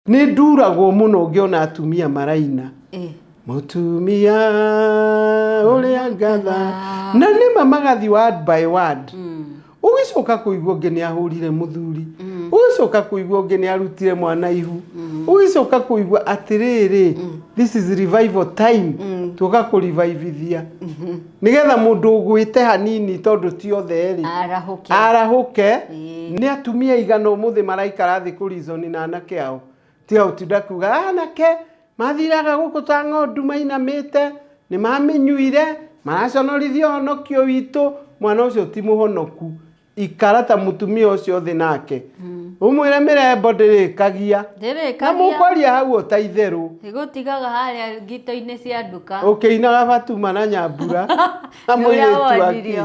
Nĩ nduragwo mũno ngĩona atumia maraina. Mũtumia ũrĩa ngatha. Na nĩma magathi word by word. Ũgĩcoka kũigua ũngĩ nĩ ahũrire mũthuri. Ũgĩcoka kũigua ũngĩ nĩ arutire mwana ihu. Ũgĩcoka kũigua atĩrĩrĩ, this is revival time. Tuoka kũrevivithia. Nĩgetha mũndũ ũgwĩte hanini tondũ ti othe erĩ. Arahũke. Nĩ atumia igana ũmũthĩ maraikara thĩ kũrizoni na anake ao. Tiga ũtinda kuga anake mathiraga gũkũ ta ng'ondu mainamĩte nĩ mamenyuire maraconorithia ũhonokio witũ. Mwana ũcio ti mũhonoku. Ikara ta mũtumia ũcio thĩ nake. Ũmwĩre mĩrembo ndĩrĩkagia. Na mũkwaria hau ta itherũ. Igũtigaga harĩa ngito-inĩ cia nduka. Ũkĩinaga Fatuma na Nyambura. Na mũirĩtu Akinyi.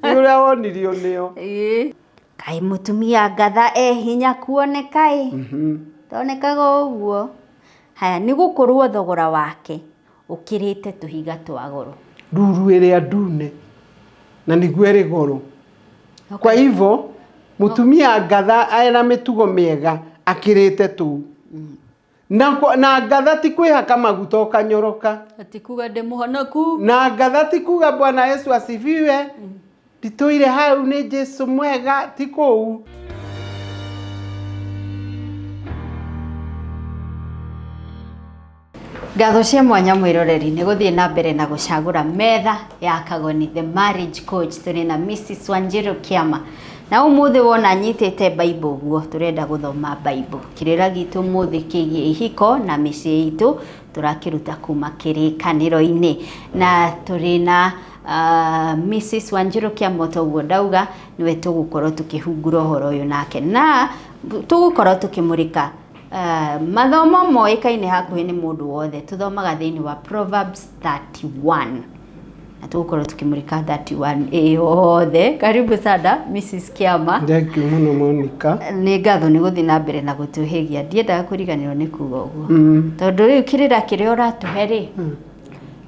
Ũrĩa wonirio nĩo. Kaĩ mũtumia ngatha hinya kuoneka tonekaga ũguo. Haya nĩ gũkorwo thogora wake ũkĩrĩte tũhiga twa goro. Nduru ĩrĩa ndune na nĩguo ĩrĩ goro. Kwa hivyo mũtumia ngatha ena mĩtugo mĩega akĩrĩte tũu. Na ngatha ti kwĩhaka maguta ũkanyoroka. Ati kuga ndĩ mũhonoku. Na ngatha ti kuga Bwana Yesu asifiwe. Nditũire hau nĩ Jesu mwega ti kũu. Ngatho cia mwanya mwĩroreri nĩ gũthiĩ na mbere na gũcagũra metha ya Kagoni the marriage coach. Tũrĩ na Mrs. Wanjiru Kiama. Na ũmũthĩ wona nyitĩte Bible guo tũrenda gũthoma Bible. Kĩrĩra gitũ ũmũthĩ kĩgiĩ ihiko na mĩciĩ itũ tũrakĩruta kuma kĩrĩkanĩro-inĩ. Na tũrĩ na Mrs. Wanjiru Kiama toguo ndauga niwe tũgũkorwo tũkĩhungura ũhoro ũyũ nake. Na tũgũkorwo tũkĩmũrĩka mathomo moĩkaine hakuhĩ nĩ mũndũ wothe. Tũthomaga thĩinĩ wa Proverbs 31. Na tũgũkorwo tũkĩmũrĩka 31 yothe. Karibu sana Mrs. Kiama. Thank you mũno Monica. Nĩ ngatho nĩ gũthiĩ na mbere na gũtũhĩgia. Ndiendaga kũriganĩrwo nĩ kuga ũguo. Tondũ rĩu kĩrĩra kĩrĩa ũratũhe rĩ,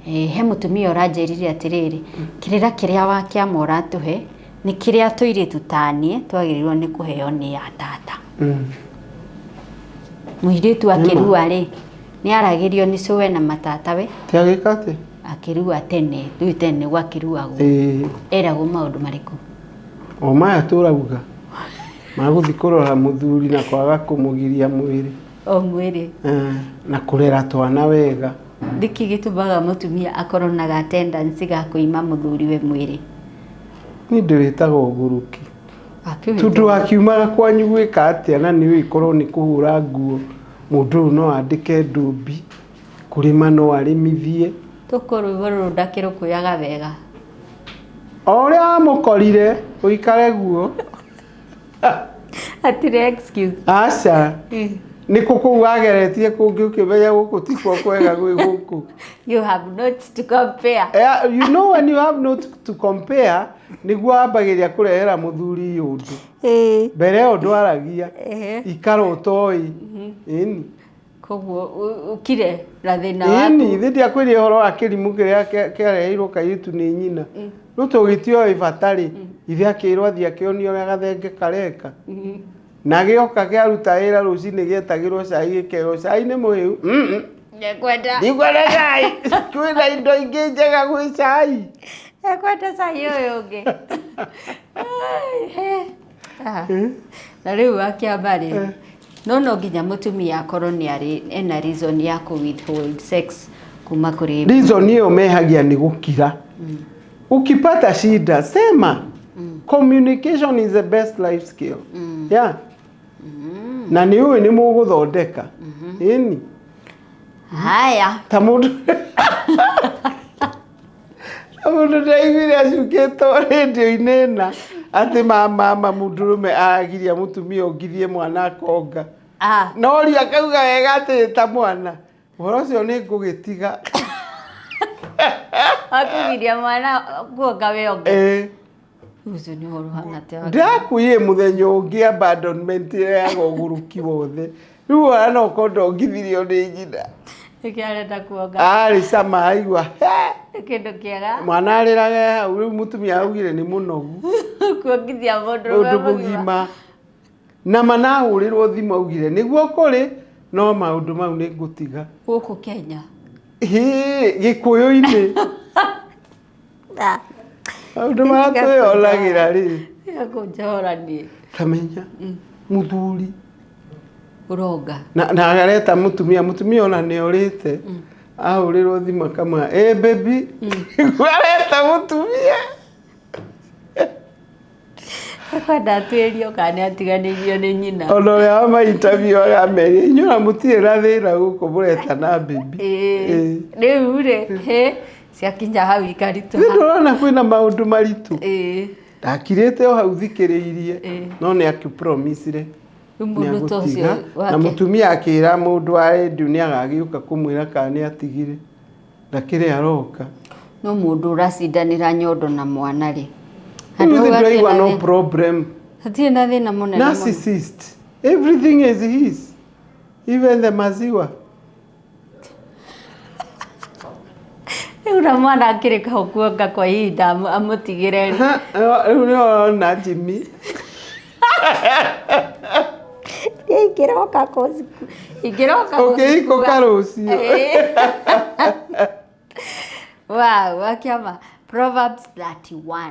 he mũtumia ũranjĩrire atĩrĩrĩ, kĩrĩra kĩrĩa wa Kiama ũratũhe nĩ kĩrĩa tũirĩtu taniĩ twagĩrĩirwo nĩ kũheo nĩ ya tata. Mũirĩtu akĩrua rĩ, nĩ aragĩrio nĩ cũwe na matatawe. Tiagĩka atĩ? Akĩrua tene, rĩu tene gwakĩruagwo. Eragwo maũndũ marĩkũ? O maya tũrauga. Magũthiĩ kũrora mũthuri na kwaga kũmũgiria mwĩrĩ. O mwĩrĩ. Na kũrera twana wega. Ndiki gĩtũmaga mũtumia akorwo na attendance ga kũima mũthuriwe mwĩrĩ. Niĩ ndĩwĩtaga ũgũrũki. Tondũ akiumaga kwanyu gwĩka atĩa na nĩ wĩkorwo nĩ kũhũra nguo. Mũndũ no andĩke ndũmbi. Kũrĩma no arĩmithie. Tũkorwo rũndakĩrwo kuoyaga wega. O ũrĩa wamũkorire ũikare guo. Hatirĩ excuse. Aca. Nĩ kũkũ wageretie kũngĩ ũkĩmenya gũkũ ti kwa kwega gwĩ gũkũ. You have notes to compare. You know when you have notes to compare, nĩguo wambagĩrĩria kũrehera mũthuri ũndũ. Mbere ĩyo ndwaragia. Ikara ũtoĩ. Ĩni. Koguo ukire na thĩna waku. Ĩni, thĩ ndiakwĩrire ũhoro wa kĩrimũ kĩrĩa kĩareheirwo kairĩtu nĩ nyina. Rĩu tũgĩtioĩ bata rĩ, ithe akĩrwo athiĩ akĩonio ũrĩa gathenge kareka. Na gĩoka kĩaruta wĩra rũcinĩ gĩetagĩrwo cai gĩkero. Cai nĩ mũhĩu. Nĩngwenda. Nĩngwenda cai. Kwĩna indo ingĩ njega gwĩ cai. Nĩngwenda cai ũyũ ũngĩ. Na rĩu Akiamba rĩ, no nginya mũtumia akorwo ena reason ya withhold sex kuma kũrĩ. Reason ĩyo mehagia nĩ gũkira. Ukipata shida sema. Communication is the best life skill. Yeah. Na nĩ ũĩ nĩ mũgũthondeka. Ĩni. Haya. Ta mũndũ. Ta mũndũ ndaiguire acukĩtwo rĩndio-inĩ na ati mama mundurume agiria mutumia ongithie mwana akonga no ri akauga wega ati ta mwana horo cio ni ngugitiga akugiria mwana kuonga we onge ucio ni horo hana te ndakuye muthenya ungi abandonment ya goguruki wothe riu ana ukondo ngithirio ni nyina ikiarenda kuonga ari sama aigua kindu kiega mwana ariraga hau riu mutumia augire ni munogu kuongithia mundu mugima na manahurirwo thimu augire niguo kuri no maundu mau ni ngutiga guku Kenya gikuyu-ini maundu matwiyolagira ri yakunjoranie kamenya muthuri uronga na agareta mutumia ona ni orite ahurirwo thimu akamwa baby areta mutumia kwenda twerio kana atiganirio ni nyina ono ya ma interview agameri inyura mutira thira guko bureta na baby riu ri ciakinya hau ikaritu ndorona kwina maundu maritu ndakirite o hau thikiriirie no ni akipromisire mundu tocio na mutumia akira mundu wa radio ni agagiuka kumwira kana ni atigire ndakire aroka no mundu uracindanira nyondo na mwana ri no problem hatie na thina munene narcissist everything is his even the maziwa ura mwana akirika hukuonga kwa ihinda amutigire riu ni ona Jimmy ikiroka kozi ikiroka iko karucio wow wakiama Proverbs 31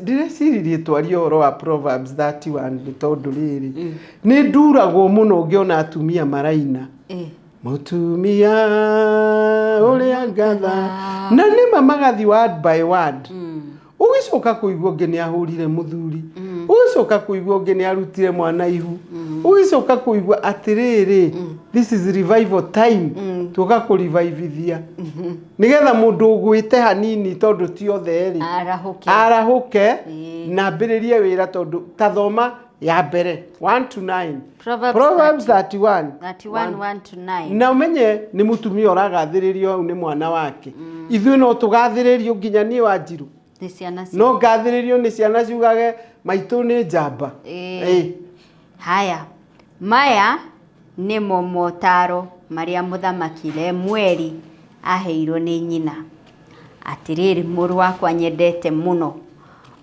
ndirecirie twarie horo wa Proverbs 31 ni tondu riri ni nduragwo muno ngiona atumia maraina mutumia uria ngatha na nima magathi word by word ugicoka kuigua ngi ni ahurire muthuri ugicoka kuigua ngi ni arutire mwana ihu ugicoka kuigua atiriri this is revival time tuka ku revivithia nigetha mundu ugwite hanini tondu ti othe ri arahuke na mbiririe wira tondu tathoma ya mbere 1 to 9 Proverbs 31 1 to 9 na umenye ni mutumia uragathiririo au ni mwana wake ithuĩ no tugathiririo nginya ni Wanjiru ni ciana no gathiririo ni ciana ciugage maitu ni njamba haya maya ni momotaro maria muthamaki Lemueli aheirwo ni nyina atiriri muru wakwa nyendete muno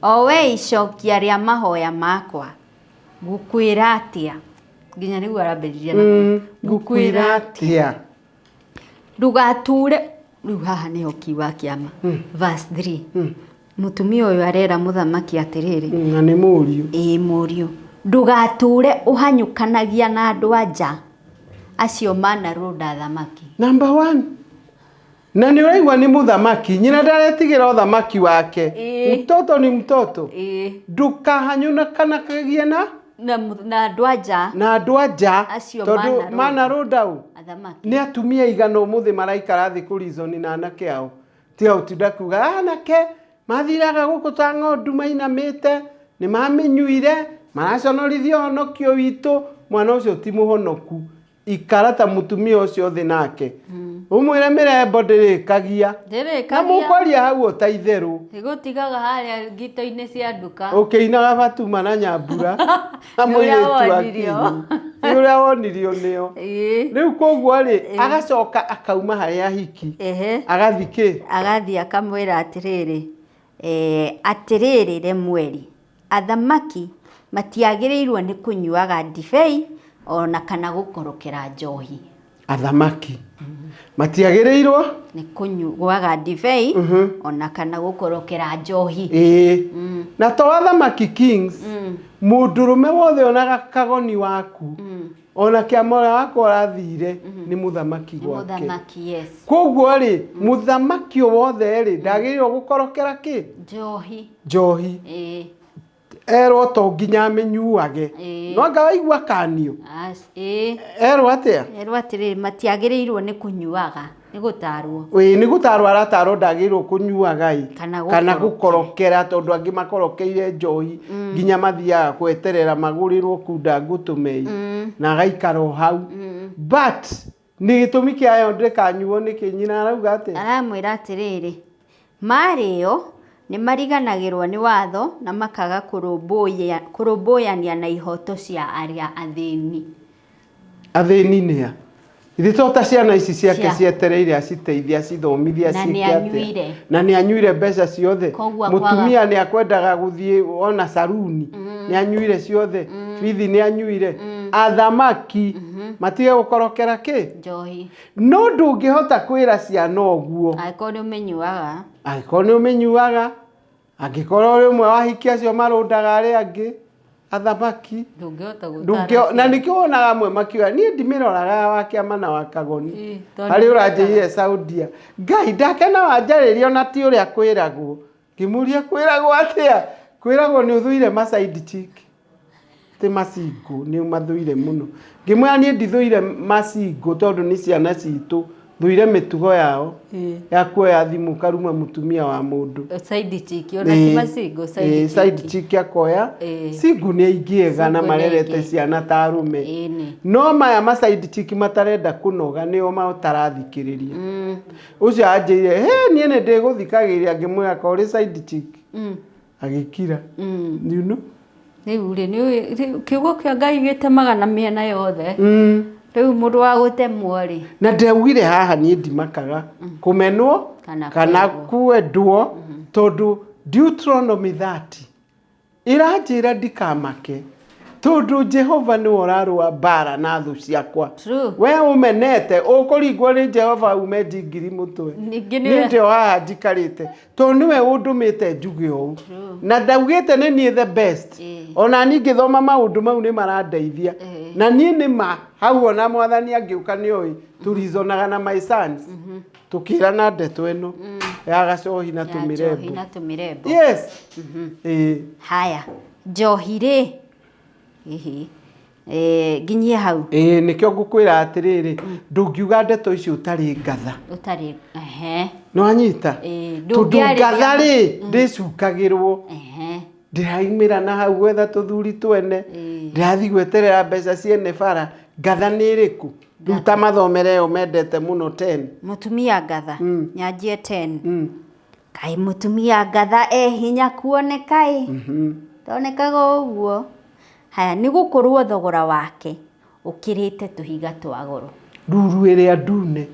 o we icokia ria mahoya makwa ngukwira atia nginya riu arambiriria na ngukwira atia ndugature riu haha niho kiuga kiama verse 3 mutumia uyu arera muthamaki atiriri na ni muriu muriu ndugature uhanyukanagia na andu anja acio mana runda thamaki number 1 na ni uraigwa ni muthamaki nyina ndaretigira uthamaki wake mtoto ni mtoto ndukahanyuna kana kagia na andu anja tondu mana runda ni atumia igana umuthi maraikara thi ku reason na anake ao ti au tindakuga anake mathiraga guku ta ng'ondu mainamite ni mamenyuire maraconorithio honokio witu mwana ucio ti muhonoku ikara ta mutumia ucio thi nake umwire mirembo ndirikagia na mukoria hau utaitheru igutigaga haria ngito-ini cia nduka ukiinaga Fatuma na Nyambura uria wonirio nio riu koguo ri agacoka akauma haria hiki agathi akamwira atiriri atiriri Lemueli athamaki matiagiriirwo ni kunyuaga ndibei ona kana gukorokera njohi athamaki matiagiriirwo ni kunyuaga ndibei ona kana gukorokera njohi na to athamaki kings mundurume wothe onaga kagoni waku ona kiamora wako rathire ni muthamaki gwake muthamaki yes koguo ri muthamaki wothe ri ndagirirwo gukorokera ki njohi erwo to nginya amenyuage no anga waigua kanio erwo atia atiriri matiagiriirwo ni kunyuaga Nigutarwo. Nigutarwo aratarwo ndagirwo kunyuaga kana gukorokera tondu angi makorokeire njohi nginya mathiaga kweterera magurirwo kunda ngutumei na gaikaro hau but ni gitumi kiayo ndikanyuo niki nyina arauga ati aramwira atiriri Mario ni mariganagirwo ni watho na makaga kurumbuya na ihoto cia aria athini nia Ithi tota ciana ici ciake cietereire aciteithia cithomithia ciake na ni anyuire mbeca ciothe mutumia ni akwendaga guthie ona saruni ni anyuire ciothe bithi ni anyuire athamaki matige gukorokera ki njohi no ndungihota kwira ciana oguo aiko ni umenyuaga angikorwo rimwe wahikia cio marundaga ari angi athamaki ndungihota na nikio wonaga amwe makiuga ni ndimiroraga wa kiama na wa kagoni ari uranjirire Saudia Ngai ndakena wanjaririo na ti uria kwiragwo kimuria kwiragwo atia kwiragwo ni uthuire masaidi chick ti masingo ni mathuire muno ngimwira ni ndithuire masingo tondu ni ciana citu thuire mitugo yao ya kuoya thimu karuma mutumia wa mundu side chick ona ti masingo side chick akoya singo ni aingiega na marerete ciana ta arume no maya ma side chick matarenda kunoga nio matarathikiriria ucio anjire nie ne ndiguthikiria ngimwira ka uri side chick agikira you know ni kiugo kia Ngai gitemaga na miena yothe riu mundu wa gutemwo ri na ndewire haha ni ndimakaga kumenwo kana kuendwo tondu Deuteronomy 30 iranjira ndikamake tondu Jehova ni orarwa bara na thu ciakwa we umenete ukuringwo ni Jehova ume ndingiri mutwe ni ndio haha ndikarite tondu niwe undumite njuge ou na ndaugite ni nie the best ona ni ngithoma maundu mau ni marandeithia na nie ni ma hau ona mwathani angiuka ni oi turizonaga na my sons tukira na ndeto eno ya gacohi na tumirembo yes haya njohi ri nginyie hau nikio ngukwira atiriri ndungiuga ndeto icio utari ngatha no anyita tondu ngatha ri ndicukagirwo ndiraimira na hau gwetha tuthuri twene ndirathi gweterera mbeca ciene bara ngatha ni iriku ruta mathomere yo mendete muno 10 mutumia ngatha nyanjie 10 kai mutumia ngatha hinya kuonekai tonekaga uguo haya ni gukorwo thogora wake ukirite tuhiga twa goro ruru iria ndune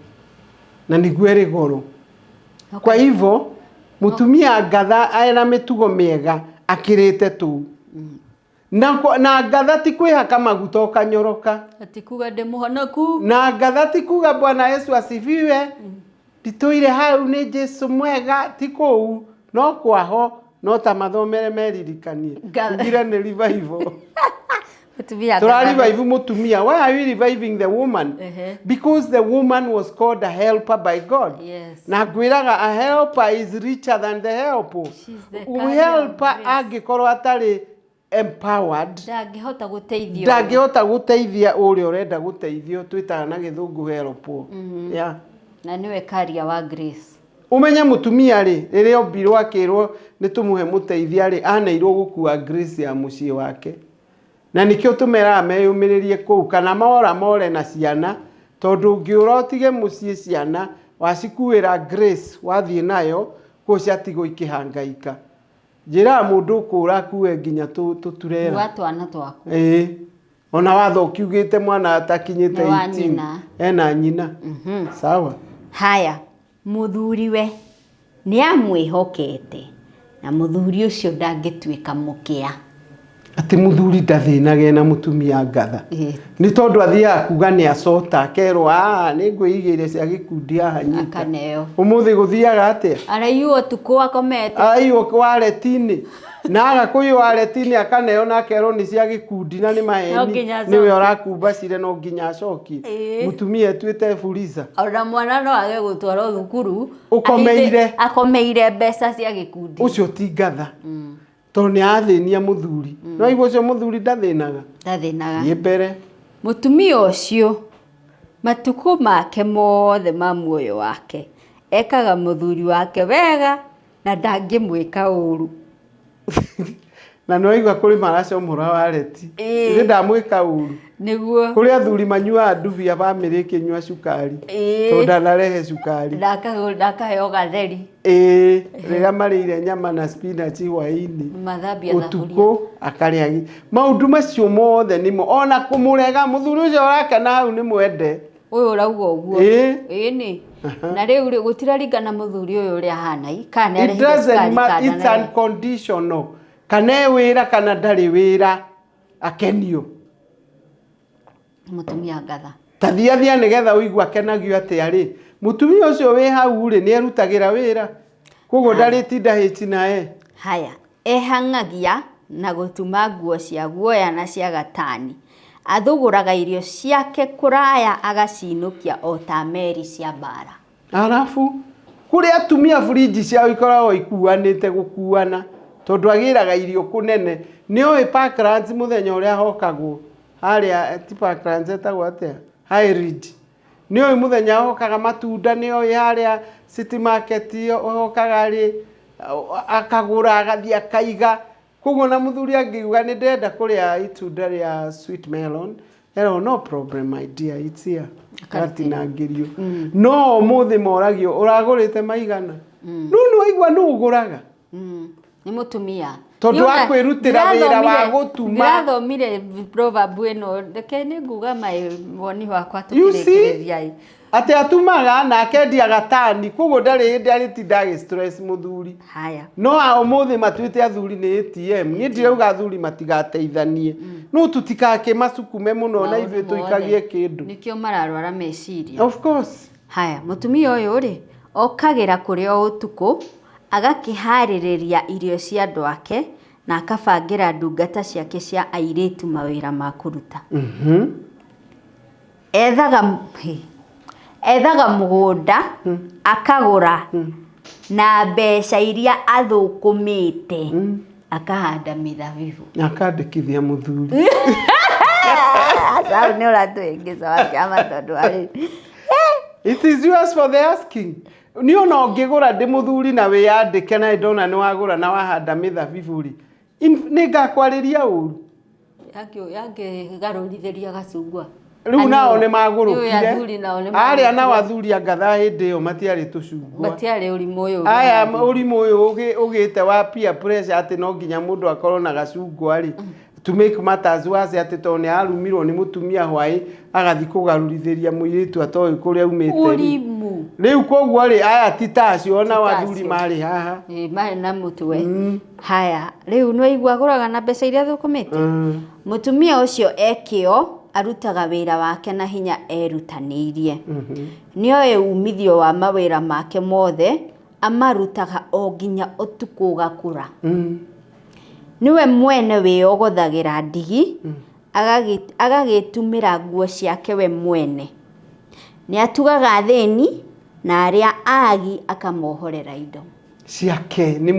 na niguo ri goro kwa hivyo mutumia ngatha aina mitugo miega akirite tu na ngatha ti kwihaka maguta ukanyoroka ati kuga ndemuhonoku na ngatha ti kuga Bwana Yesu asifiwe ndituire hau ni Jesu mwega ti kou no kwaho no ta mathomere meririkanie ngire ni revival revive mutumia why are you reviving the woman because the woman was called a helper by God na gwiraga a helper is richer than the helper helper agikorwo atari empowered ndangihota guteithia uria urenda guteithio twitaga na githungu helper na niwe career wa grace umenye mutumia ri riria ombirwo akirwo ni tumuhe muteithia ri aneirwo gukua grace ya mucii wake na nikio tumera meyumiririe kuu kana more na ciana tondu ngiura otige mucii ciana wacikuira grace wathie nayo kuciatigo ikihangaika njira mundu kura kuwe nginya tuturera watwana twaku ona watho ukiugite mwana atakinyite 18 ena nyina sawa haya muthuriwe ni amwihokete na muthuri ucio ndangituika mukia ati muthuri ndathinage na mutumia ngatha ni tondu athia kuga ni acota kerwa ni ngwigire cia gikundi ahanyita akaneo umuthi guthiaga atia araiyo tuko akomete aiyo kwaretini na agakuyu aretini akaneo na kerwo ni cia gikundi na ni maheni niwe orakumba cire no nginya acoki mutumia twite fuliza ona mwana no age gutwara thukuru akomeire mbeca cia gikundi ucio ti ngatha tondu ni athinia muthuri no igwo cio muthuri ndathinaga ni mbere mutumia ucio Matuko make mothe ma muoyo wake ekaga muthuri wake wega na ndangĩmwĩka ũru. Na no igwa kuri maracomora wareti ire ndamwĩka ũru nĩguo kuri athuri manyuaga ndubi bamĩrĩ ĩkĩnyua cukari tondũ ndanarehe cukari ndakaheo gatheri rĩrĩa marĩire nyama na spinach hwaĩ-inĩ ũtukũ akarĩa. Maũndũ macio mothe nĩmo ona kũmũrega mũthuri ũcio ũrakena hau nĩ mwende ũyũ ũrauga ũguo nĩ na rĩu gũtiraringana mũthuri ũyũ ũrĩa ahana kana arĩhire cukari it's unconditional kana wĩra kana ndarĩ wĩra akenio mũtumia ngatha tathiathia nĩgetha ũigua akenagio atĩ arĩ mũtumia ũcio wĩ hau rĩ nĩ arutagĩra wĩra koguo ndarĩtinda hĩti naye. Haya ehang'agia na gũtuma nguo cia guoya na cia gatani athũgũraga irio ciake kũraya agacinũkia o ta meri cia mbara. Arabu kũrĩ atumia fridge ciao ikoragwo ikuanĩte gũkuana tondũ agĩraga irio kũnene nĩoĩ Parklands mũthenya ũrĩa hokagwo harĩa ti Parklands etagwo atĩa High Ridge nĩoĩ mũthenya hokaga matunda nĩoĩ harĩa City Market hokaga rĩ akagũra agathiĩ akaiga koguo na mũthuri angĩuga nĩ ndenda kũrĩa itunda rĩa sweet melon hello no problem my dear it's here gatinangĩrio no mũthĩ moragio ũragũrĩte maigana nũ waigua nũ ũgũraga nĩ mũtumia tondũ wa kwĩrutĩra wĩra wa gũtuma ndĩrathomire proverb ĩno reke nĩ nguga mawoni wakwa tũkĩrĩkĩrĩria atĩ atumaga na akendia gatani koguo ndarĩ arĩtinda stress mũthuri. Haya no ao mũthĩ matuĩte athuri nĩ ATM niĩ ndirauga athuri matigateithanie no tutikake macukume mũno na ithuĩ tũikagie kĩndũ nĩkĩo mararwara meciria. Of course. Haya mũtumia ũyũ rĩ okagĩra kũrĩ o ũtukũ agakĩharĩrĩria irio cia andũ ake na akabangĩra ndungata ciake cia airĩtu mawĩra ma kũruta. Ethaga mũgũnda akagũra na mbeca iria athũkũmĩte akahanda mĩthabibũ akandĩkithia mũthuri. Sasa nĩ ũratũĩngĩca wa kĩama tondũ arĩ it is yours for the asking. Ni ona ũngĩgũra ndĩ mũthuri na wĩyandĩke na ndona nĩ wagũra na wahanda mĩthabibũ rĩ nĩ ngakwarĩria ũru yangĩgarũrithĩria gacungwa rĩu nao nĩ magũrũkire arĩa na wathuri angatha hĩndĩ ĩyo matiarĩ tũcungwa matiarĩ ũrimũ ũyũ aya ũrimũ ũyũ ũgĩte wa peer pressure atĩ no nginya mũndũ akorwo na gacungwa rĩ to make matters worse atĩ to nĩ arumirwo nĩ mũtumia hwaĩ agathi kũgarũrithĩria mũirĩtu atoĩ kũrĩa umĩte rĩu koguo rĩ aya ti tacio ona wathuri marĩ haha marĩ na mũtwe. Haya rĩu nĩ waigua agũraga na mbeca iria thũkũmĩte. Mũtumia ũcio ekĩo arutaga wĩra wake na hinya erutanĩirie nĩoĩ umithio wa mawĩra make mothe amarutaga o nginya ũtukũ ũgakũra. Niwe mwene wĩyogothagĩra ndigi agagĩtumĩra nguo ciake we mwene nĩ atugaga thĩni na arĩa agi akamohorera indo ciake nĩ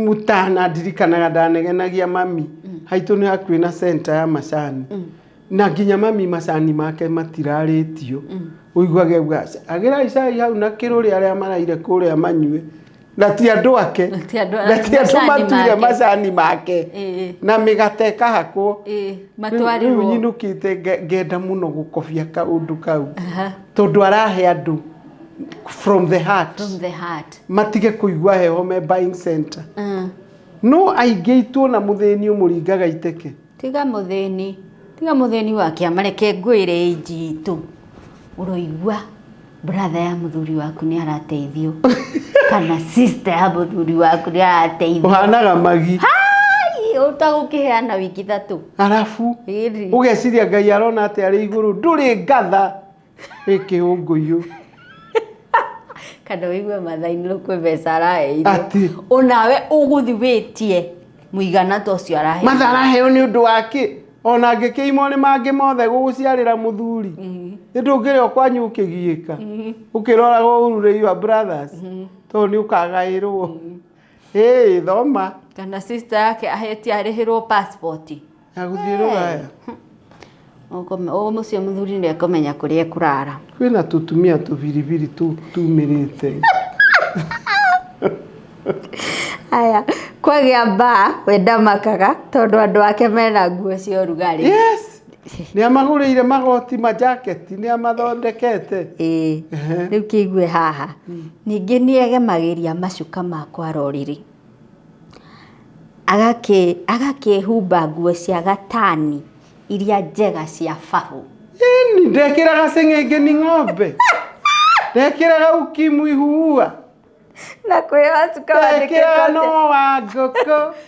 mũtana ndirikanaga ndanegenagia mami haitũ nĩ hakuhĩ na center ya macani na nginya mami macani make matirarĩtio ũiguage ugaca agĩra cai hau na kĩrũrĩ arĩa maraire kũrĩa manyue na ti andũ ake na ti andũ matuire macani make na mĩgate kahakwo matwarirwo nyinũkĩte ngenda mũno gũkobia kaũndũ kau tondũ arahe andũ from the heart matige kũigua heho me buying center no aingĩitwo na mũthĩni ũmũringaga iteke tiga mũthĩni wake amareke ngwĩre njitũ ũroigua brother ya mũthuri waku nĩ arateithio kana sister ya mũthuri waku nĩ arateithio ũhanaga magi ũtagũkĩheana wiki 3 arabu ũgeciria Ngai arona atĩ arĩ igũrũ ndũrĩ ngatha ĩkĩũngũiyũ kana wĩigue mathainĩ kwĩ mbeca araheirwo onawe ũgũthibĩtie mũigana ta ũcio araheo matha araheo nĩ ũndũ wake ona angĩkĩimwo nĩ mangĩ mothe gũgũciarĩra mũthuri ndũngĩrĩ kwanyu ũkĩgiĩka ũkĩrora ũrũrĩ your brothers to nĩ ũkagaĩrwo thoma kana sister yake ahetie arĩhĩrwo passport ya gũthiĩ Rũraya o mucio muthuri ni akomenya kuria kurara kwina tutumia tubiribiri tumirite aya kwagia ba wenda makaga tondu andu ake mena nguo cia rugari yes ni amagurire magoti ma jacket ni amathondekete riu kiigue haha ningi ni egemagiria macuka makwa roriri agakihumba nguo cia gatani iria njega cia babu ni ndekiraga sengenge ni ng'ombe ndekiraga ukimu ihua na kwĩha cuka wandĩkĩte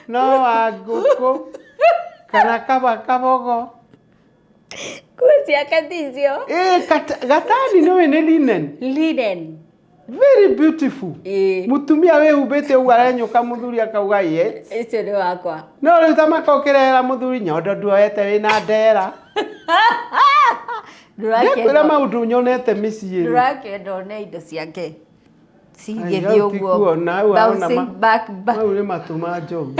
no wa ngũkũ kana kaba kabogo nguo ciake ticio gatani no ni linen very beautiful mutumia wihumbite ugu arenyuka muthuri akauga yes icio ni wakwa no riu tamaka ukirehera muthuri nyondo nduoete wina ndera ndurakienda maundu nyonete micii ndurakienda one indo ciake cigithie uguo bouncing back mau ni matuma njogu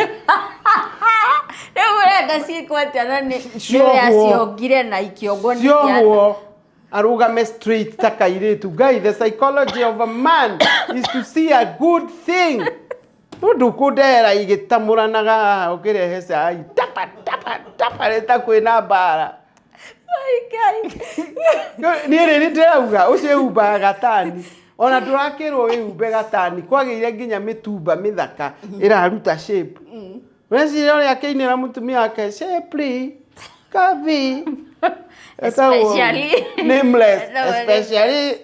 riu urenda cikwate na ni aciongire na ikiongo ni ciogwo arugame straight ta kairitu guy the psychology of a man is to see a good thing ndu kudera igitamuranaga ukirehe sai tapa reta kwina bara ni ndirauga ucio umba gatani ona ndurakirwo wihumbe gatani kwagire nginya mitumba mithaka iraruta shape weci ore akeinira mutumia wake shape kavi especially nameless especially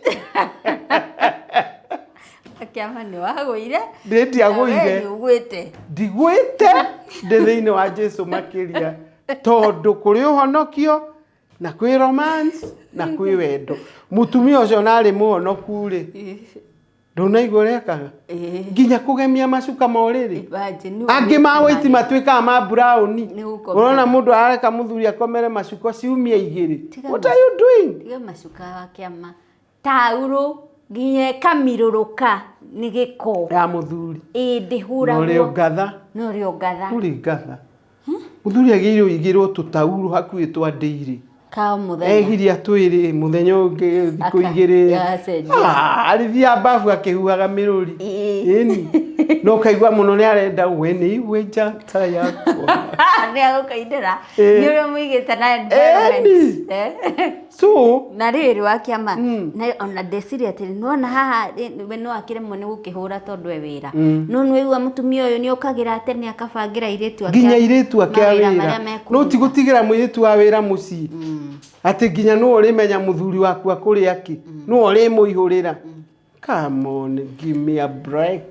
akiama ni wagwire ndigwite ndi thiini wa Jesu makiria tondu kuri uhonokio na kwi romance na kwi wendo mutumia ucio nari muhonoku ri ndunaigua rekaga nginya kugemia macuka mauriri angi ma white matwika ma brown urona mundu areka muthuri akomere macuka ciumia igiri what are you doing tiga macuka wakiama tauro nginya kamiruruka ni giko ya muthuri ndihuragwo no rio gatha uri gatha muthuri agirwo igirwo tutauru hakuhi twa ndeiri kao muthenya egiria twiri muthenya ungi thiku igiri arithia bafu akihuaga miruri ini no kaigwa muno ni arenda weni igwenja ta yako ni agukaindira ni uri muigite na environment so na riri wakiama na ona ndeciria ati nona haha we no akiremwo ni gukihura tondu e wira no ni wigua mutumia uyu ni ukagira ate ni akabangira iritu ake nginya iritu ake wira no tigutigira muiritu wa wira mucii ati nginya no urimenya muthuri waku akuri aki no uri muihurira come on give me a break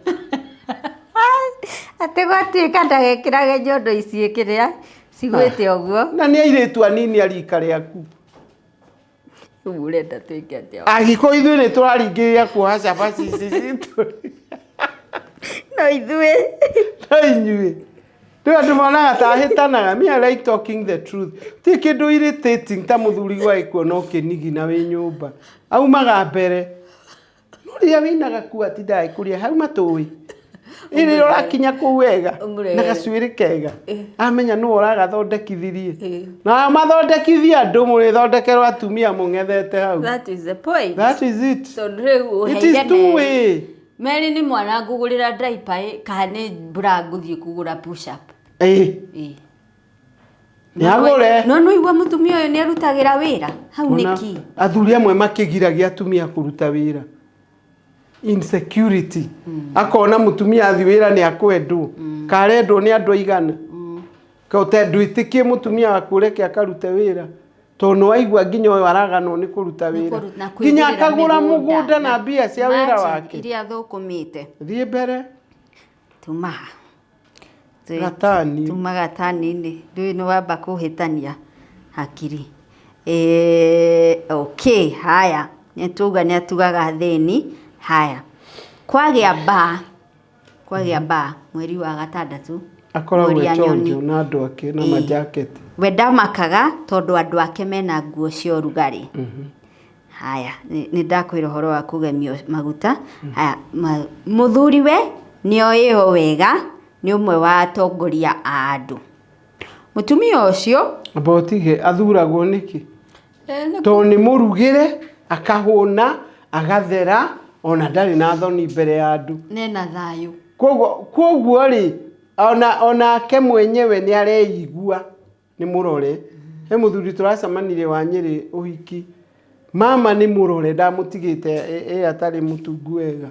ati gwatuika ndagekirage nyondo ici ikiria cigwite uguo na ni airitu anini arika riaku urenda twike atia agiko ithuĩ nĩ tũraringĩrĩria kuoha cabaci ici citũ no ithuĩ no inyuĩ rĩu andũ monaga ta hĩtanaga me I like talking the truth ti kĩndũ irritating ta mũthuri gwa ikuona ũkĩnigina wĩ nyũmba aumaga mbere no rĩrĩa wĩnaga kuo atindaga kũrĩa hau matũĩ ĩrĩ ũrakinya kũu wega na gacuĩrĩ kega amenya nũ ũragathondekithirie na mathondekithia andũ mũrĩthondekerwo atumia mũng'ethete hau that is the point that is it so rĩu it is two way Meri ni mwana ngugurira diaper kana bra nguthie kugura push up Nyagore no igwa mutumia uyu ni arutagira wira hau niki athuri amwe makigiragia atumia kuruta wira insecurity akona mutumia athi wira ni akwendwo karendwo ni andu aigana kaute ndwitikie mutumia wakureke akarute wira tono aigwa nginya uyu araganwo ni kuruta wira nginya akagura mugunda na mbia cia wira wake iria thukumite thie mbere tumaha gatani tumagatani ni ndui no wamba kuhitania hakiri okay haya nituga ni atugaga theni haya kwagia ba mweri wa gatandatu akoragwo chonjo na andu ake na majacket we ndamakaga tondu andu ake mena nguo cia rugari haya ni ndakwira horo wa kugemio maguta haya muthuri we nioyo wega ni umwe wa atongoria a andu mutumia ucio abotige athuragwo niki to nĩ mũrugĩre akahũna agathera ona ndarĩ na thoni mbere ya andũ nena thayũ koguo rĩ ona ke mwenyewe nĩ areigua nĩ mũrore he mũthuri tũracemanirie wa Nyĩrĩ ũhiki mama nĩ mũrore ndamũtigĩte atarĩ mũtungu wega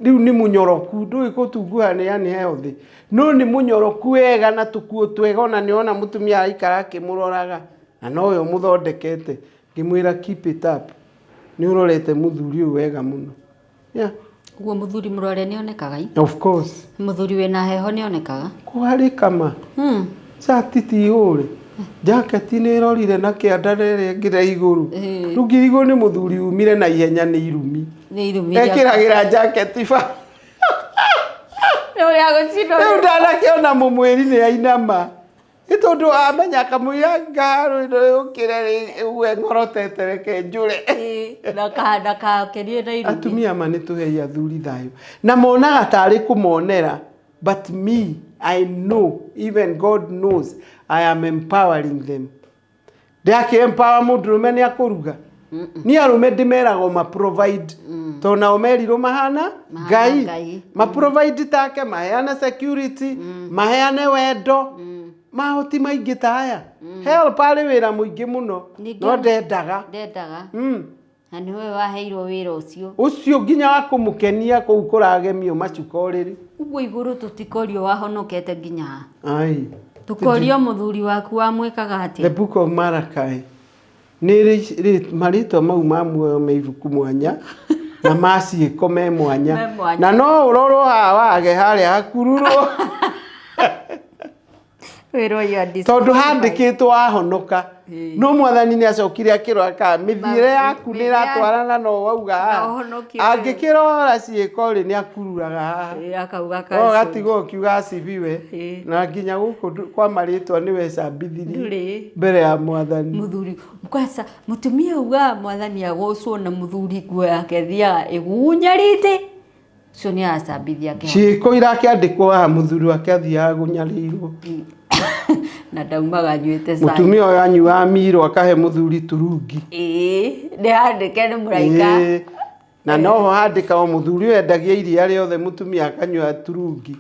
rĩu nĩ mũnyoroku ndũĩ gũtunguha nĩ yani healthy no nĩ mũnyoroku wega na tũkuo twega ona nĩ ona mũtumia araikara akĩmũroraga na no yo mũthondekete ngĩmwĩra keep it up nĩ ũrorete mũthuri ũyũ wega mũno Uguo mũthuri mũrore nĩ onekaga of course mũthuri wĩna heho nĩ onekaga kwarĩ kama shati ti ũre jacket nĩ ĩrorire na kĩanda rĩrĩ ngĩra igũrũ rĩu ngĩrigwo nĩ mũthuri umire na ihenya nĩ irumi ekĩragĩra jacket ba rĩu ndanakĩona mũmwĩri nĩ ainama nĩ tondũ amenya kamũira ngarũ ũkĩre ũguo ngorotete reke njũre ndakakerie na irumi atumia ma nĩ tũhei athuri thayũ na monaga tarĩ kũmonera but me I know even God knows I am empowering them ndakĩ-empower mũndũrũme nĩ akũruga niĩ arũme ndĩmeragwo ma provide to nao merirwo mahana Ngai ma provide take maheane security maheane wendo mahoti maingĩ ta aya help arĩ wĩra mũingĩ mũno no ndendaga na nĩ we waheirwo wĩra ũcio nginya wa kũmũkenia kũu kũragemio macukorĩrĩ ũguo igũrũ tũtikorio wahonokete nginya ai tukorio mũthuri waku wamwĩkaga atĩa the book of Malachi nĩ marĩtwa mau ma muoyo me ibuku mwanya na maciĩko me mwanya na no ũrorwo haha wage harĩa hakururwo tondũ handĩkĩtwo ahonoka no mwathani nĩ acokire akĩrora kana mĩthiĩre yaku nĩ ĩratwarana no wauga haha angĩkĩrora ciĩko rĩ nĩ akururaga haha gatigwo kiuga acibiwe na nginya gũkũ kwa marĩtwa nĩwe cambithirie mbere ya mwathani mũthuri kwanza mũtumia uga mwathani agocwo na mũthuri nguo yake thiaga ĩgunyarĩte cio nĩ acambithia ciĩko irakĩandĩkwo haha mũthuri wake athiaga gũnyarĩirwo na ndaumaga njuĩte cai mũtumia ũyũ anyuaga miro akahe mũthuri turungi nĩ handĩke nĩ mũraika na noho handĩka o mũthuri ũyũ endagia iria rĩothe mũtumia akanyua turungi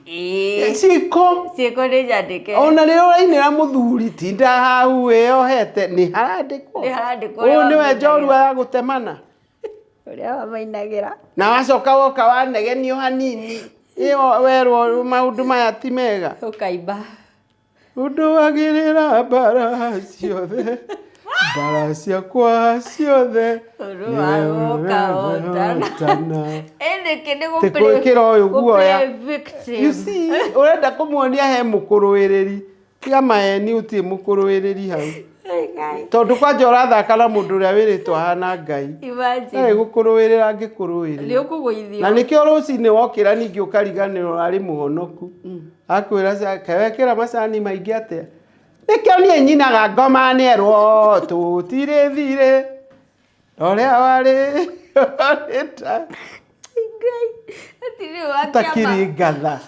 ciĩko nĩ nyandĩke ona rĩrĩa ũrainĩra mũthuri tinda hau wĩyohete nĩ harandĩkwo ũyũ nĩwe njorua ya gũtemana ũrĩa wamainagĩra na wacoka woka wanegenio hanini ĩyo werwo maũndũ maya ti mega ũkaimba ũndũagĩrĩra mbara ciothe mbara ciakwa ciothe gwĩkĩra ũyũ guoya ũrenda kũmuonia he mũkũrũĩrĩri tiga maheni ũtirĩ mũkũrũĩrĩri hau tondũ kwanja ũrathaka na mũndũ ũrĩa wĩrĩtwo ahana Ngai ndarĩ gũkũrũĩrĩra angĩkũrũĩrĩra na nĩkĩo rũcinĩ wokĩra ningĩ ũkariganĩrwo arĩ mũhonoku akwĩra kewekĩra macani maingĩ atĩa nĩkĩo niĩ nyinaga ngoma nĩerwo tũtirĩ thirĩ ũrĩa warĩ takiri ngatha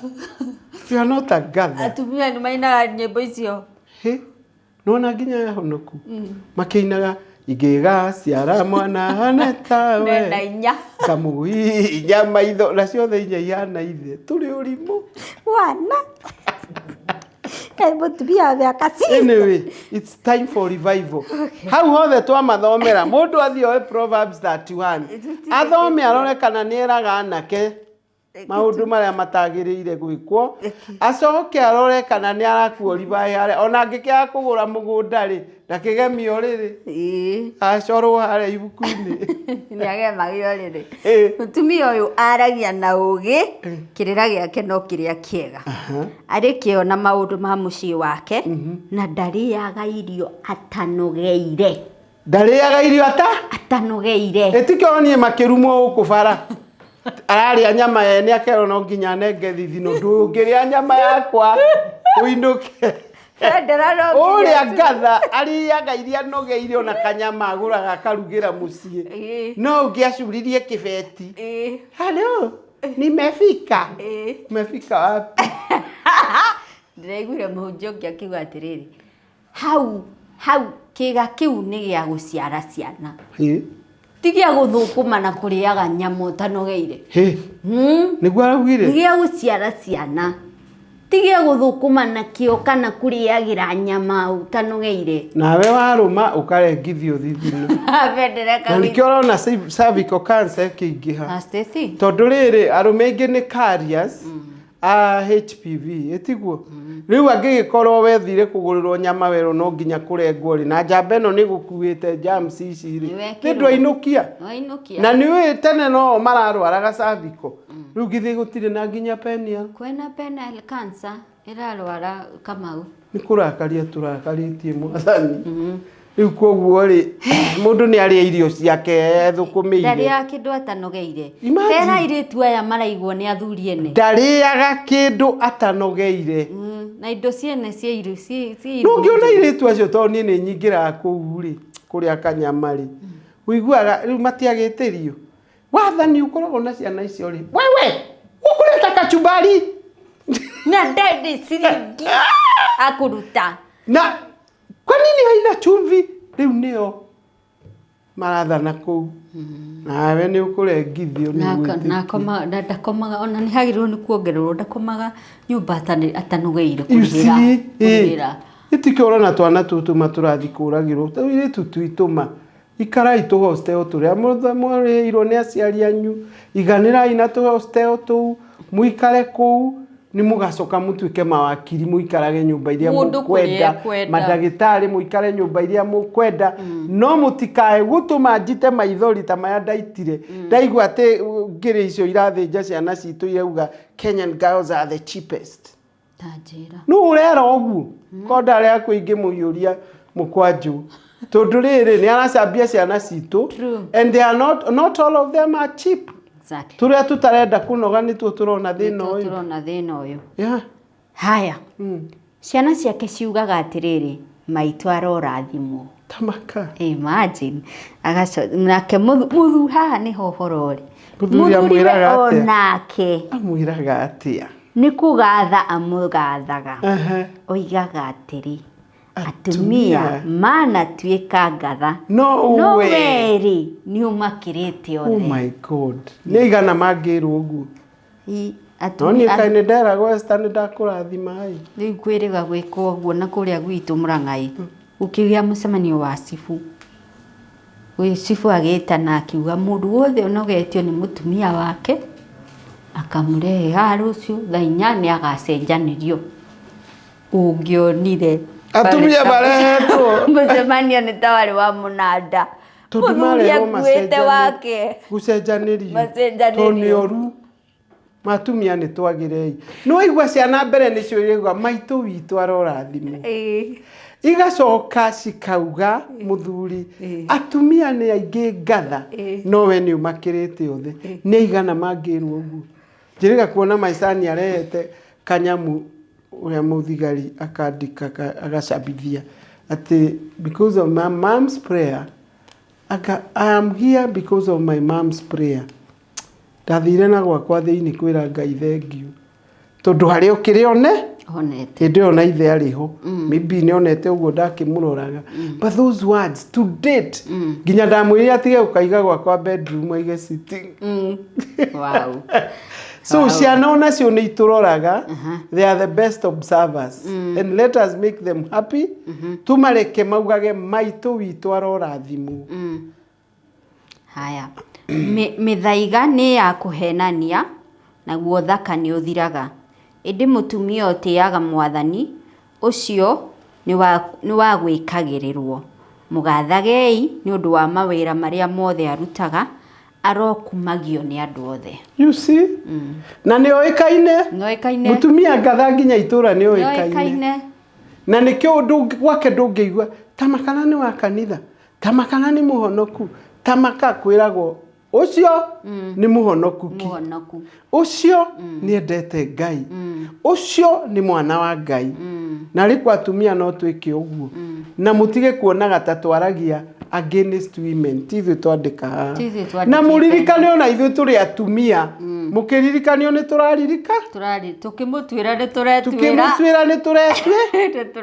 you not a gather atumia nĩ mainaga nyĩmbo icio nona nginya yahonoku makĩinaga ingĩga ciara mwana hana tawe na inya kamũi inya maitho na ciothe inya ihana ithe tũrĩ ũrimũ wana mũtumia mĩaka anyway it's time for revival hau hothe twamathomera mũndũ athiĩ oe Proverbs 31 athome arore kana nĩ eraga anake maũndũ marĩa matagĩrĩire gwĩkwo acoke arore kana nĩ arakuoribai harĩa ona angĩkĩaga kũgũra mũgũnda rĩ ndakĩgemio rĩrĩ acorwo harĩa ibuku-inĩ nĩ agemagio rĩrĩ mũtumia ũyũ aragia na ũgĩ kĩrĩra gĩake no kĩrĩa kĩega arĩ kĩo na maũndũ ma mũciĩ wake na ndarĩaga irio atanogeire atanogeire ĩtikĩo niĩ makĩrumwo gũkũ bara ararĩa nyama nĩ akerwo no nginya nenge thithino ndũngĩrĩa nyama yakwa ũinũke ũrĩa ngatha arĩaga iria nogeire ona kanyama agũraga akarugĩra mũciĩ no ũngĩacuririe kĩbeti halo nimefika umefika wapi ndĩraiguire mũhunjia ũngĩ akiuga atĩrĩrĩ hau kiga kiu ni gya guciara ciana ti gya guthukuma na kuriaga nyamu utanogeire niguo araugire ni gya guciara ciana ti gya guthukuma na kio kana kuriagira nyama utanogeire nawe waruma ukarengithio thithino na nikio urona cervical cancer kiingiha tondu riri arume ingi ni carriers a HPV etiguo riu angigikorwo wethire kugurirwo nyama wero no nginya kurengwo ri na njamba ino ni gukuite germs ici ri ndu ainukia na ni tene no mararwaraga cervical riu githi gutire na nginya penial kwena penile cancer irarwara Kamau ni kurakaria turakaritie mwathani riu koguo ri mundu ni aria irio ciake thukumiire ndari ya kindu atanogeire tera iritu aya maraigwo ni athuri ene ndariaga kindu atanogeire na indo ciene cia irio ci no ngiona iritu acio to ni nyingira kuu ri kuria kanyama ri uiguaga riu matiagitirio wathani ukoragwo na ciana icio ri wewe ukureta kachumbari na ndende ciringi akuruta na kwa nini haina chumvi riu nio marathana kuu nawe ni ukurengithio ni na ndakomaga ona ni hagirwo ni kuongererwo ndakomaga nyumba atanogeire kugira itikiorana twana tutu maturathi kuragirwo iri tutwituma ikarai tu hostel turia mwarirwo ni aciari anyu iganirai na tu hostel tu muikare kuu ni mugacoka mutuike mawakiri muikarage nyumba iria mukwenda madagitari muikare nyumba iria mukwenda no mutikae gutuma njite maithori ta maya ndaitire ndaigua ati ngiri icio irathinja ciana citu irauga Kenyan girls are the cheapest tajira no urera oguo konda ria kuingi muyuria mukwanju tondu riri ni aracambia ciana citu and they are not all of them are cheap. Exactly. Turia tutarenda kunoga ni tu turona thina uyu haya ciana ciake ciugaga atiriri maitu arorathimwo tamaka imagine agaco nake muthu haha ni hohorori muthu amwiraga onake amwiraga atia ni kugatha amugathaga oigaga atiri atumia mana tuika ngatha no weri ni umakirite othe oh my god ni igana mangirwo uguo atoni kaine ndera western ndakurathima ai ni kwiriga gwika uguo na kuria gwitu Murang'ai ukigia mucemanio wa cibu we cibu agitana akiuga mundu wothe unogetio ni mutumia wake akamurehe harucio thainya ni agacenjanirio ungionire atumia barehetwo mucemanio ni tawari wa munada tudumare gwete wake gucenjanirio tonioru matumia ni twagirei no igwa ciana mbere ni cio igwa maitu witu arorathimo igacoka cikauga muthuri atumia ni aingi ngatha no we ni umakirite othe ni igana mangirwo uguo njiriga kuona maicani arehete kanyamu uria muthigari akandika agacabithia ati because of my mom's prayer I am here because of my mom's prayer ndathire na gwakwa thiini kwira Ngai thengiu tondu hari ukirione onete ndiona ithe ariho maybe ni onete uguo ndakimuroraga but those words to date nginya ndamwira atige ukaiga gwakwa bedroom aige sitting wow so ciana onacio ni ituroraga they are the best observers and let us make them happy tumareke maugage maitu witu arorathimwo haya mithaiga ni ya kuhenania naguo thaka ni uthiraga indi mutumia utiaga mwathani ucio ni wa gwikagirirwo mugathagei ni undu wa mawira maria mothe arutaga arokumagio ni andu othe you see na ni oikaine mutumia ngatha nginya itura ni oikaine na nikio undu gwake ndungiigua tamakana ni wa kanitha tamakana ni muhonoku tamaka kwiragwo ucio ni muhonoku ucio ni endete Ngai ucio ni mwana wa Ngai na rikwa atumia no twike uguo na mutige kuonaga ta twaragia against women tithu twandika na muririkane ona ithu turi atumia Mukiririkanio ni turaririka. Tukimutwira ni turetwira.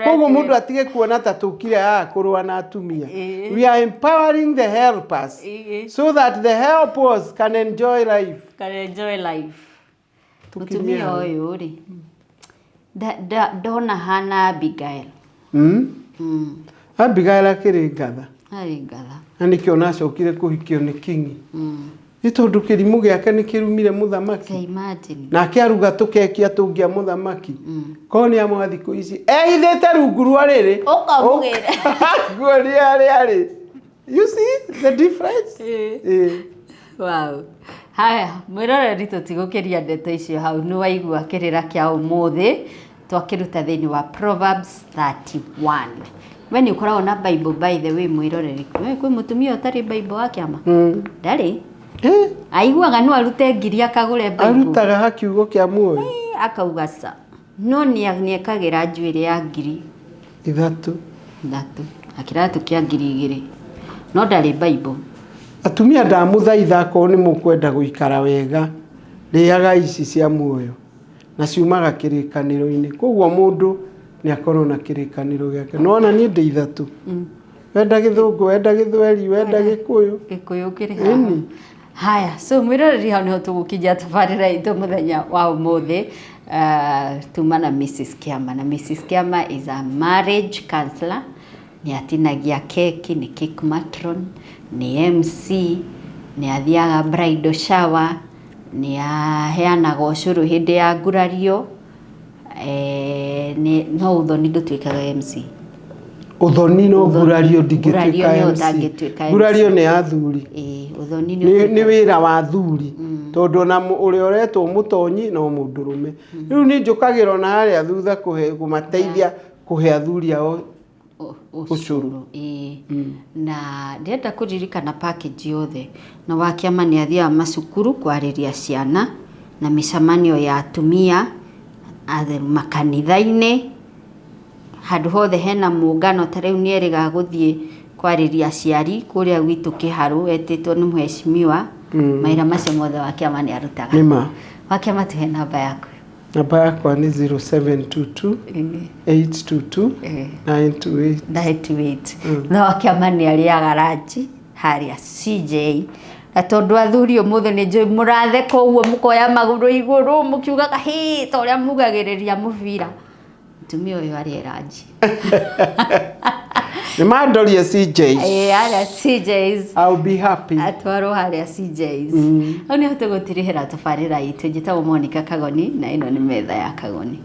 Koguo mundu atige kuona ta tukire kurua na atumia. We are empowering the helpers so that the helpers can enjoy life. Mutumia uyu ri ndona hana Abigail. Abigail akiri ngatha. Ari ngatha. Na nikio nacokire kuhikio ni kingi. Ni tondu kirimu giake ni kirumire muthamaki. Imagine. Na akiaruga tukekia tungia muthamaki. Koni amwe thiku ici ehithite rungu rwa riri. Ukamugire. Gori ari. You see the difference? Wow. Haya, mwiroreri tutigukiria ndeto icio hau ni waigua kirira kia umuthi twakiruta thini wa Proverbs 31. We ni ukoragwo na Bible by the way mwiroreri. Kwi mutumia utari Bible wake ama? Ndari? Aiguaga no arute ngiri akagure Bible. Arutaga hakiugo kia muoyo. Akauga sa. No ni ekagira njuire ya ngiri ithatu. Akiratu kia ngiri 2. No ndari Bible. Atumia ndamuthaitha ko ni mukwenda guikara wega riaga ici cia muoyo na ciumaga kirikaniro-ini. Koguo mundu ni akorwo na kirikaniro giake. Nona ni ndi ithatu. Wenda Githungu, wenda Githweri, wenda Gikuyu. Gikuyu kiri haha. Haya, so mwiroreri hau niho tugukijia tabarira itu muthenya wa umuthi. Tumana Mrs. Kiama, na Mrs. Kiama is a marriage counselor. Ni atinagia keki, ni cake matron, ni MC, ni athiaga bridal shower, ni aheanaga ucuru hindi ya ngurario. No uthoni ndutuikaga MC. Uthoni no ngurario ndingituika MC. Ngurario ni athuri. Uthoni ni wira wa athuri. Tondu na uri oretwo mutonyi no mundurume. Riu ni njukagiro na haria thutha kumateithia kuhe athuri ao ucuru. Na ndenda kuririkana package yothe na wakiama ni athia macukuru kwariria ciana na micamanio ya atumia makanitha-ini handu hothe hena muungano tariu ni eriga guthie kwariria aciari kuria gwitu Kiharu etitwo ni mheshimiwa maira macio mothe wakiama ni arutaga. Nima Wakiama tuhe namba yaku. Namba yakwa ni 0722 822 928. Na wakiama ni aliaga ranji haria CJ. Na tondu athuri umuthi ni njui murathe koguo mukoya maguru iguru mukiugaga hi ta uria mugagiriria mubira. Mutumia uyu ari ranji. Ni mandorie CJs. Aria CJs. I'll be happy. Atwaro haria CJs. Oni hote gutirihira tabarira itu njitagwo Monica Kagoni na ino ni metha ya Kagoni.